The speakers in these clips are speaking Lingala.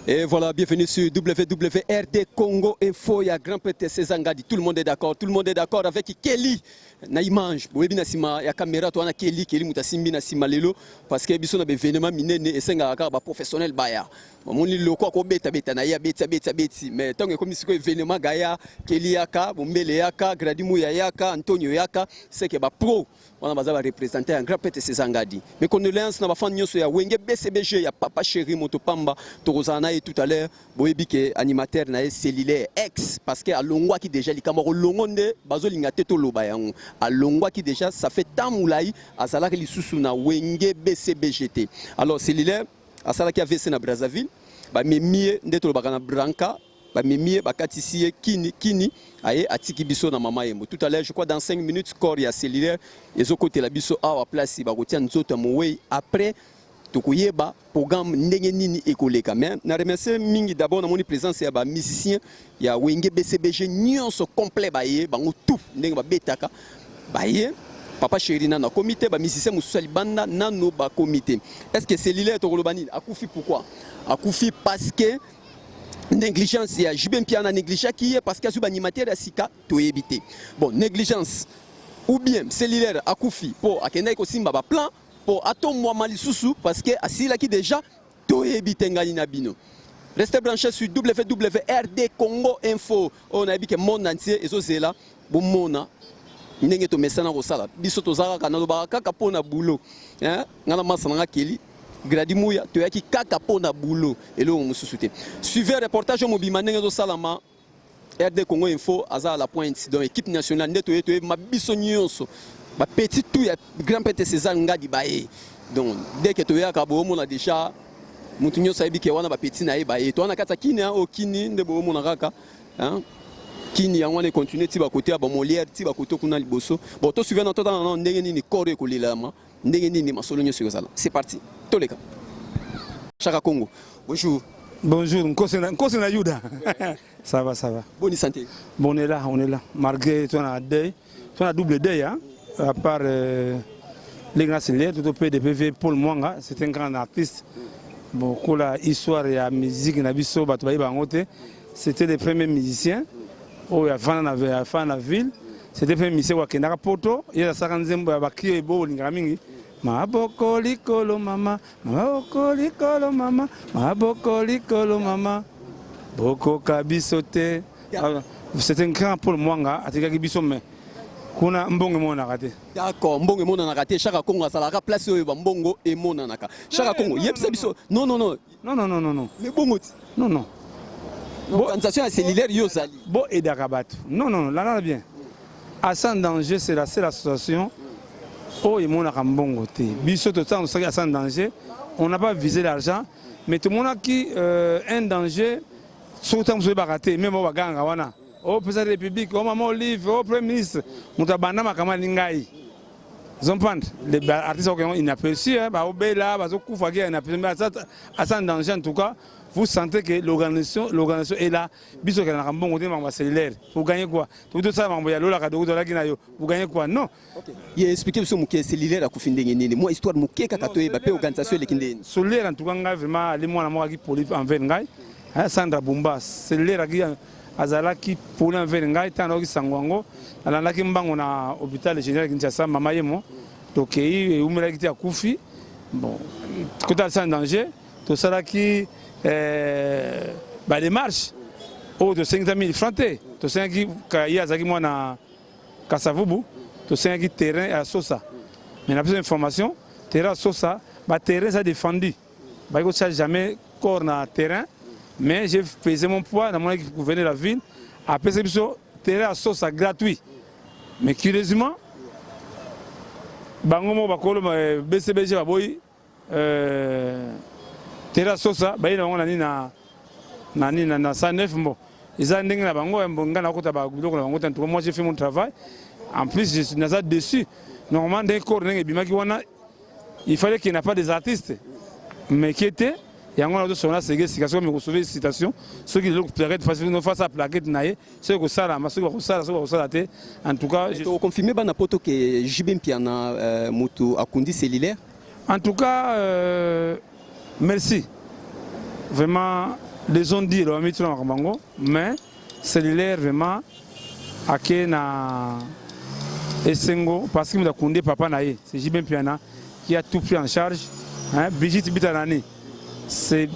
Et voilà, bienvenue sur WWRD Congo Info. Il y a grand PT Césangadi. Tout le monde est d'accord. Tout le monde est d'accord avec Kelly. Na image, boebi na sima ya caméra to na Kelly mutasimbi na sima lelo parce que biso na événement minene et senga ka ba professionnel baya. Moni loko ko beta na ya beta mais tant que comme siko événement gaya Kelly yaka, bombele yaka, Gradimu yaka, Antonio yaka, c'est que ba pro on a besoin de représenter un grand PT Césangadi. Mais condoléances na ba fan nyonso ya Wenge BCBG ya Papa Chéri Motopamba Torozana et tout à l'heure boyebi ke animateur na cellulaire ex parce que alongwa qui déjà likamaro longonde bazo lingate to loba yango alongwa qui déjà ça fait tant moulai azala ke lisusu na Wenge BCBGT. Alors cellulaire asala ki AVC na Brazzaville ba memie ndeto lobaka na Branca ba memie bakatisi kini aye atiki biso na mama yembo. Tout à l'heure je crois dans 5 minutes corps ya cellulaire ezokote la biso awa place ba kotia nzoto mowe après tokoyeba programme ndenge nini ekoleka. Mais na remercier mingi d'abord na moni présence ya ba musicien ya Wenge BCBG nyonso complet baye bango tout ndenge ba betaka baye Papa Chéri na comité ba musicien musali banda nano ba comité. Est-ce que cellulaire to kolobani akufi pourquoi? Akufi parce que négligence ya Jibem Piana négligence qui est parce que azuba animateur ya sika to éviter. Bon, négligence ou bien cellulaire akufi pour akenda ko simba ba plan pour atom moi malisusu parce que asila qui déjà to éviter ngani na bino. Restez branchés sur WWRD Congo Info. On a dit que monde entier ezozela bo mona ndenge to mesana ko sala biso to zaka kana lo ba kaka pona boulot hein ngana masana ngakeli Gradimu ya to yaki kaka pona boulot elo mususu te. Suivez reportage mobima ndenge zo salama RD Congo Info aza la pointe dans l'équipe nationale ndeto yeto ma biso nyonso ba petit tout ya grand PT César ngadi bae. Donc dès que to yaka bo mona déjà mutu nyonso ayebi ke wana ba petit na ye bae to wana kata kini o kini nde bo mona kaka hein kini yango ne continuer ti ba côté ba Molière ti ba côté kuna liboso. Bon to suivez notre temps ndenge nini corps ekolelama ndenge nini masolo nyonso yozala. C'est parti. Toleka. Chaka Congo. Bonjour. Bonjour, Nkose na Yuda. Ça va, ça va. Bonne santé. Bon, on est là, on est là. Malgré ton deuil, ton double deuil, hein, à part les grands célèbres, tout au PDPV, Paul Mwanga, c'est un grand artiste. Bon, pour la histoire et la musique, c'était les premiers musiciens. Oh, il y a fan la ville. C'était les premiers musiciens qui ont poto. Il y a 50 ans, qui est beau, l'ingramingi. Maboko likolo mama, maboko likolo mama, maboko likolo mama, boko kabisote. C'est un grand Paul Mwanga, atikaki biso me. Kuna mbongo mona raté. D'accord, mbongo mona raté. Chaka Congo ça la place oyo mbongo e mona naka. Chaka Congo, yebisa biso. Non non non. Non non non non non. Mais bongo. Non non. L'organisation cellulaire yo sali. Bo et d'Akabat. Non non, là bien. Assassin danger c'est la seule association. Oh, il y a un biso tout ça, on danger. On n'a pas visé l'argent, mais tout le monde a qui un danger. Surtout on va rater, même au Baganga, wana. Oh, président de la République, oh maman Olive, oh premier ministre, on a banana kama lingai. Zompant, les artistes ont inaperçus, bah au Bela, bah au Koufagé, inaperçus, à ça danger en tout cas. Vous sentez que l'organisation est là. Biso que na bon côté ma cellulaire. Vous gagnez quoi? Tout ça ma boya lola ka do la kinayo. Vous gagnez quoi? Non. OK. Il expliqué sur mon cellulaire à kufinde ngene. Moi histoire mo keka ka toye ba pe organisation le kinde. Cellulaire en tout cas vraiment les moi na moi qui poli envers ngai. Sandra Bumba cellulaire qui azala qui poli envers ngai tano ki sangwango. Alanda ki mbango na hôpital général Kinshasa mama yemo. Donc et umela ki akufi. Bon, côté sans danger, tout ça là qui bah les marches de 500 000 francs, to 5 qui yazaki moi na Kasavubu, to 5 qui terrain à Sosa. Mais on a besoin d'informations, terrain à Sosa, bah terrain ça défendu. Bah il ne jamais corps na terrain, mais j'ai pesé mon poids dans mon équipe pour venir la ville. Après c'est terrain à Sosa gratuit. Mais curieusement, bangomo bakolo BCBG baboy Terra Sosa, bah il a na 109 mbo. Ils ont ndenge na bango mbonga na kota ba biloko na bango tant moi j'ai fait mon travail. En plus je suis nazat dessus. Normalement dès corps ndenge bimaki wana il fallait qu'il n'y ait pas des artistes. Mais qui était yango na do sona sege sikasiko me recevoir citation ceux qui le plaquette face à plaquette naé ceux que ça là ceux que ça te en tout cas je confirmer bana poto que Jibem Piana mutu akundi cellulaire. En tout cas merci. Vraiment, les ont dit le mitro na kamango mais cellulaire vraiment ake na esengo parce que m'a condé papa na ye c'est Jibin Piana qui a tout pris en charge hein Brigitte Bitanani c'est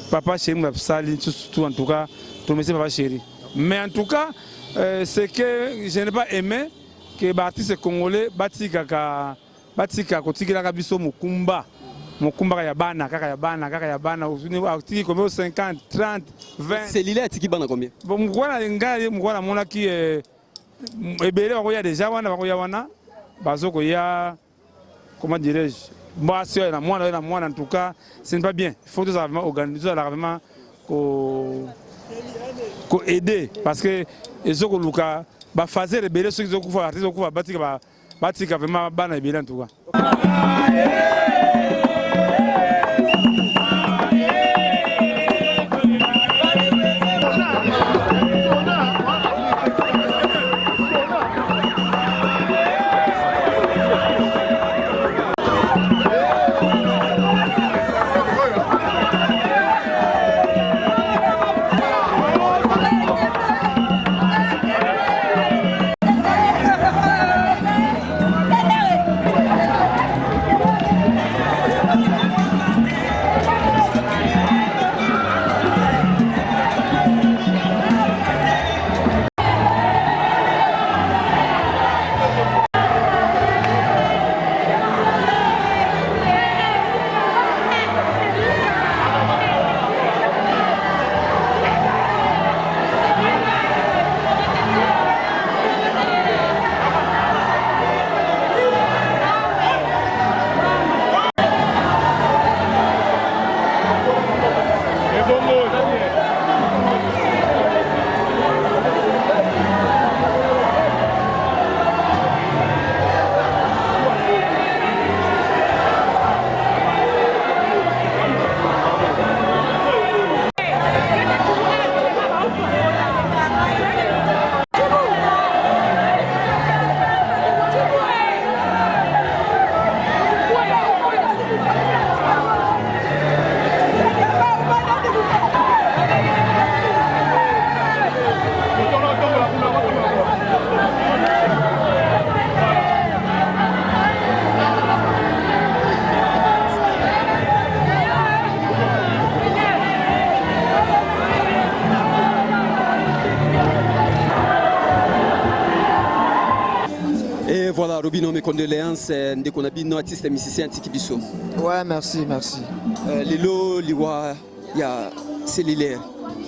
papa chéri m'a sali tout en tout cas tout monsieur papa chéri mais en tout cas c'est que je n'ai pas aimé que les artistes congolais batika kotikila kabiso mukumba ya bana kaka ya bana utiki combien 50 30 20 cellulaire tiki bana combien bon mwana mona ki ebele bakoya déjà wana bazoko ya comment dirais-je moi c'est na mwana en tout cas ce n'est pas bien il faut vraiment organiser vraiment ko aider parce que ezoko luka ba fazer ebele ceux qui zokufa artiste zokufa batika vraiment bana ebele en tout cas. Voilà, Robino, mes condoléances. Ndeko Nabino, artiste et musicien Tikibiso. Ouais, merci, merci. Lelo, liwa, ya cellulaire.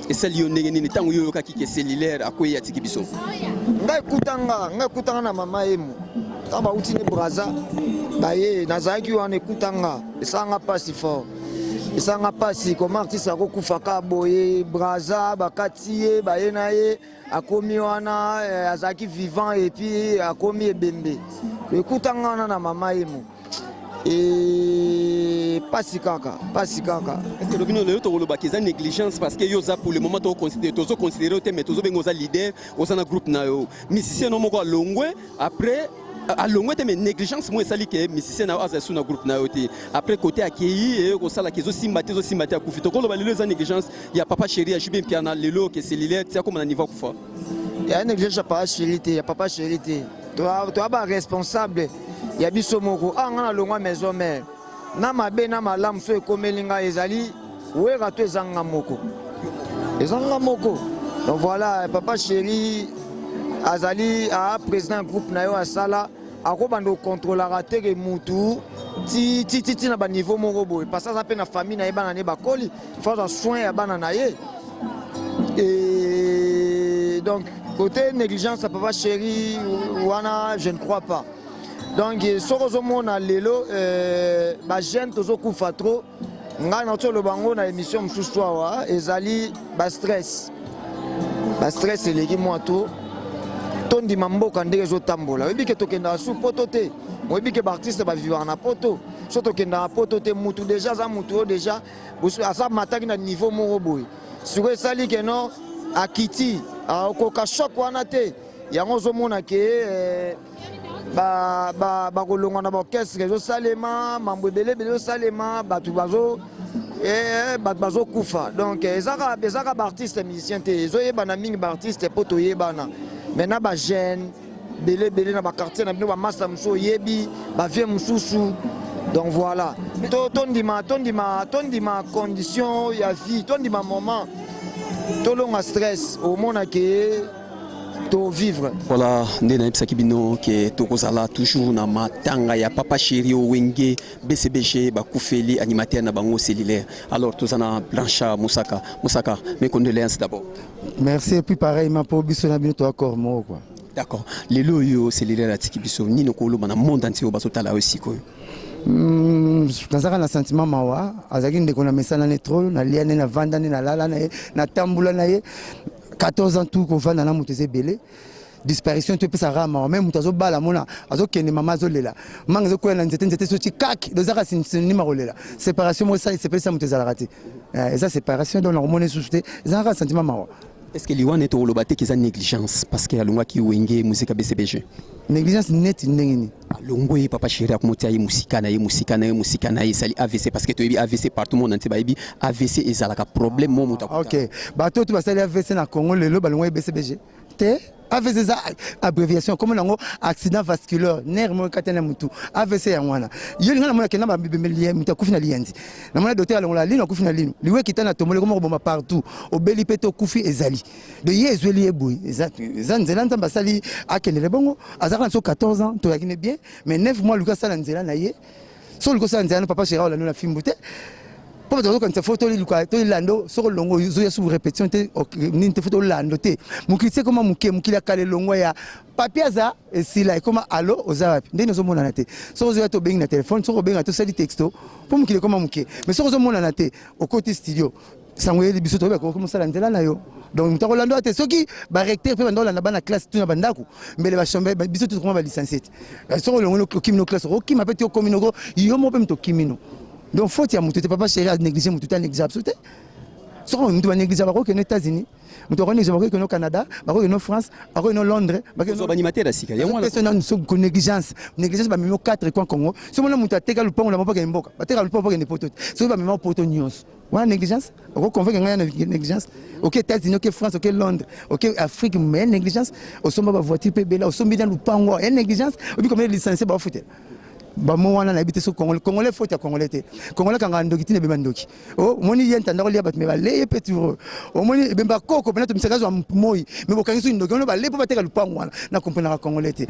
Et ça, l'yonné, tant que yoka qui est cellulaire, à quoi ya Tikibiso. Nga kutanga na mama emu. Tamba uti ne braza. Baye, nazaki wane kutanga. Et ça n'a pas si fort. Et ça n'a pas si comment artiste a kufaka boye, braza, bakatie, baye naye. Akomi wana azaki vivant et puis akomi ebembe ekutanga na mama emu et pasi kaka est-ce que Robino le to loba keza négligence parce que yoza pour le moment to considérer te mais tozo bengoza leader osana groupe na yo musicien no moko alongwe après alongwe te mais négligence moi sali que musicien na aza suna groupe na yo te après côté accueilli et ko sala kezo simbate akufito ko loba lelo za négligence ya papa chéri ya Jibin Piana lelo que cellulaire tia comme na niveau kufa ya négligence ya papa chéri te ya papa chéri te to ba responsable ya biso moko anga na longwa maison mère na mabe na malamu so ekomelinga ezali wera to ezanga moko donc voilà papa chéri azali a président groupe na yo asala akobando contrôlera te ke mutu ti na ba niveau moko boy parce que ça pe na famille na yebana ne bakoli faut soin ya bana na ye et donc côté négligence à papa chéri wana je ne crois pas donc sorozo mona lelo ba jeune tozo kufa trop nga na tolo bango na émission msusu wa ezali ba stress eleki moi to tondi mamboka ndenge zotambola oyebi ke tokenda su poto te oyebi ke baartiste bavivaka na poto so tokenda na poto te mutu déjà aza mutu oyo déjà asa mataki na niveau moko boye siko esali ke no akiti akoka choc wana te yango ozomona ke bakolongwa na baorchestre ezosalema mambo ebele ezosalema bato bato bazokufa donc ezaka baartiste musicien te ezoyebana mingi baartiste mpo toyebana maintenant bagene belebele na baquartier na bino bamasa mosusu oyebi bavie mosusu donc voilà tondima condition ya vie tondima moment tolonga stress omonake to vivre. Voilà, nde na yebisaki bino ke tokozala toujours na matanga ya Papa Chéri Owenge BCBG bakufeli animateur na bango cellulaire. Alors tozana Blancha Moussaka, mes condoléances d'abord. Merci et puis pareillement pour biso na bino to accord mo quoi. D'accord. Lelo yo cellulaire atiki biso ni nokolo bana monde entier bazotala aussi ko. Nazaka na sentiment mawa, azaki ndeko na mesana ne trop na liane na vanda na lala na tambula na ye 14 ans tout ko vanda na muteze belé. Disparition tu peux ça rama même mutazo bala mona azo kende mama zo lela manga zo kwela nzete so kak dozaka sinima rolela séparation moi ça c'est pas ça muteza la raté et ça séparation dans l'hormone souté zaka sentiment mawa. Est-ce que liwane to lobate ki za négligence parce que alonga ki wenge musique BCBG négligence net ndengini alongo ye Papa Chéri akomotia ye musika na ye sali AVC parce que to yebi AVC partout monde entier ba yebi AVC ezalaka problème mo mutakuta. OK bato tu basali AVC na Congo lelo balongo ye BCBG te AVC za abréviation comme nango accident vasculaire nerf mo katena mutu AVC ya mwana yo linga na mona kena ba bimeli mutu kufi na lienzi na mona docteur alongo la lino kufi na lino liwe kitana tomole comme bomba partout obeli peto kufi ezali de yezweli eboy za nzela ntamba sali akenele bongo azaka so 14 ans to yakine bien mais 9 mois luka sala nzela na ye so luka sala nzela Papa Chéri la na fimbute pour dire que photo li lando so longo zo ya sous répétition te ni te photo lando te mukitse koma mukila kale longo ya papier za esila koma allo ozawapi ndeni zo mona na te so zo ya to bengi na téléphone so benga to sali texto pour mukile koma muke mais so zo mona na te au côté studio sangoye biso to ba ko sala nzela na yo donc mutako lando te soki ba recteur pe bando la bana classe tuna bandako mbele ba chombe biso to koma ba licencié so longo kimino classe o ki mapeti o komino yo mo pe mto kimino. Donc faut y a mutu Papa Chéri a négligé mutu ta négligé absolument. So mutu ba négligé ba ko ke États-Unis, mutu ko négligé ba ko ke Canada, ba ko ke France, ba ko Londres, ba ko animateur asika. Ya mwana personne so ko négligence ba mimo 4 coin Congo. So mona mutu ateka lupango na mboka mboka. Ba teka lupango ke poto. So ba mimo poto nyos. Wana négligence, ko convaincre ngaya na négligence. OK États-Unis, OK France, OK Londres, OK Afrique mais négligence. Au somba ba voiture pe bela, au sombi dans lupango, négligence. Obi comme licencié ba fouter. Bamo wana na habité so congolais faut ya congolais te congolais kanga ndoki tine bemba ndoki oh moni yenta ndako lia bat me ba leye peturo oh moni bemba koko pena to misakazo moi me bokangi so ndoki ono ba le po bateka lupango wana na comprendre congolais te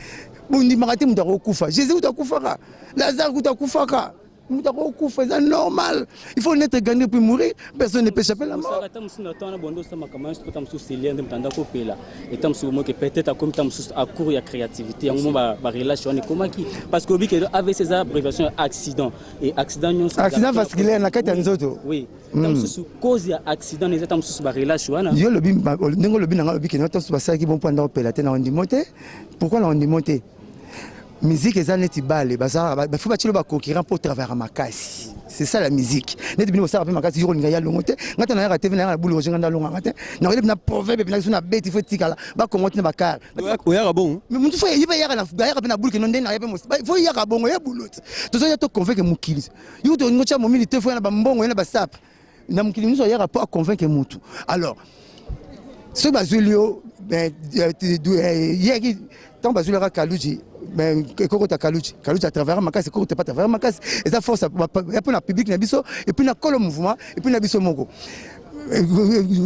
bundi makati mutako kufa Jésus utakufa Lazare utakufa mutako kufa c'est normal il faut être gagné pour mourir personne ne peut échapper la mort peut-être à court ya créativité en moment ba relation comment qui parce que obi avec ces abréviations accident et accident vasculaire na kati nzoto oui sous cause ya accident les états sous ba relation wana yo lobi ndenge lobi na lobi que notre basaki ki bon point d'opéra te na on dit monter pourquoi on dit monter musique est neti balé bazar ba faut batilo ba concurrent pour travailler makasi c'est ça la musique neti bino ça rappelle makasi yo linga ya longote ngata na ya TV na ya bulu ojenga ndalonga ngata na ole na proverbe na suna beti faut tikala ba kongote na bakar oya bon mais muntu faut yiba ya na ya na bulu ke non ndena ya pe mo faut ya ka bongo ya bulot to zo ya to convaincre mukili yo to ngocha mo milité faut na ba mbongo na ba sap na mukili nous ya pas convaincre mutu alors ce bazulio yeki tant bazulera kaluji mais koko ta kaluji à travers makasi koko te pas travers makasi et ça force et puis na public na biso et puis na kolo mouvement et puis na biso moko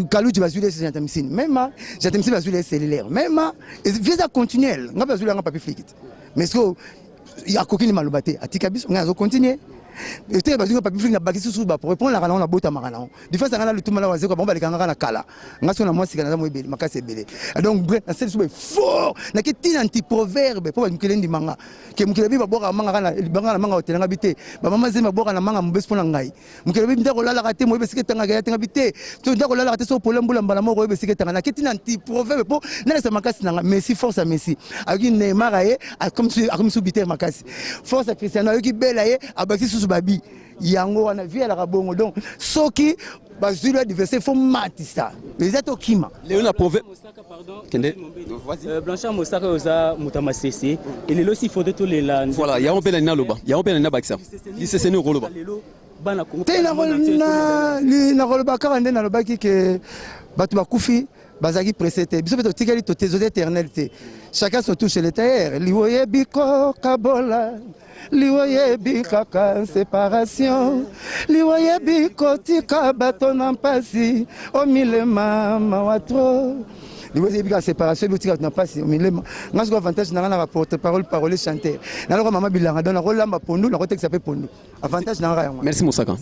kaluji bazulé c'est j'attends même j'attends bazulé cellulaire même visa continuel nga bazulé nga papier fliquite mais ce il y a kokini malobate atika biso nga zo continuer et tu as besoin de papier na bakisi sous ba pour répondre la rana na bota marana des fois ça ngana le tout mala wazeko bomba lekanga na kala ngaso na mwasi kana mo ebeli makasi ebele donc bref na c'est fort na kiti anti proverbe pour mukele ndi manga ke mukele bi babora manga kana libanga na manga hotelanga bité ba mama zema bora na manga mbesi pona ngai mukele bi ndako lala kate mo ebesike tanga ga tanga bité to ndako lala kate so polembula mbala mo ebesike tanga na kiti anti proverbe pour na sa makasi na Messi force à Messi aki Neymar aye comme sous bité makasi force à Cristiano aki bela aye abaki babi yango wana via la rabongo donc soki bazulu adversaire faut matisa les atokima Léona proverbe kende Blanchard Mosaka oza mutama cc et lelo si faut de tous les land voilà ya on pela na loba ya on pela na baksa li c'est ne roloba bana Congo te nakolobaka kaka nde nalobaki ke bato bakufi bazalaki pressé te biso mpe totikali totezo éternel te chacun se touche le terre liwoyebi kokabola liwoyebi kaka séparation liwoyebi kotika bato na mpasi omilema mawa tro liwoyebi kaka séparation botika bato na mpasi omilema nga siko avantage nanga na porte parole parole chanteur naloko mama bilanga donc nakolamba pondu nakotekisa mpe pondu avantage nanga yango. Merci Moussaka.